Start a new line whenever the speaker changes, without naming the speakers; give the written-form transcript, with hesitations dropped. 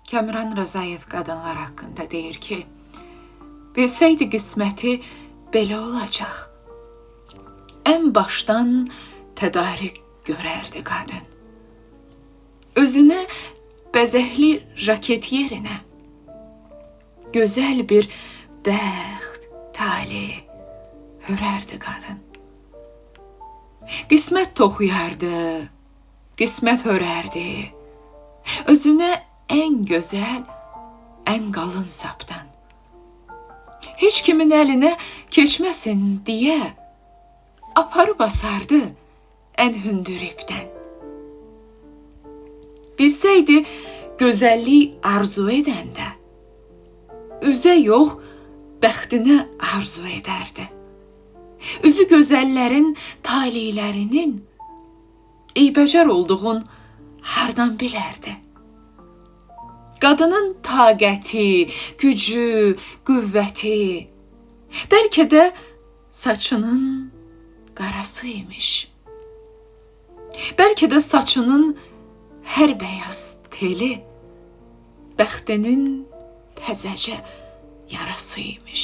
Kəmran Rzayev qadınlar haqqında deyir ki, bilsəydi qisməti belə olacaq, ən başdan tədarük görərdi qadın. Özünə bəzəkli jaket yerinə gözəl bir bəxt, tali hörərdi qadın. Qismət toxuyardı, qismət hörərdi, özünə ən gözəl, ən qalın sapdan. Heç kimin əlinə keçməsin deyə aparıb asardı ən hündür ipdən. Bilsəydi gözəllik arzu edəndə, üzə yox, bəxtinə arzu edərdi. Üzü gözəllərin, talilərinin eybəcər olduğun hardan bilərdi? Qadının taqəti, gücü, qüvvəti, bəlkə də saçının qarası imiş. Bəlkə də saçının hər bəyaz teli bəxtinin təzəcə yarası imiş.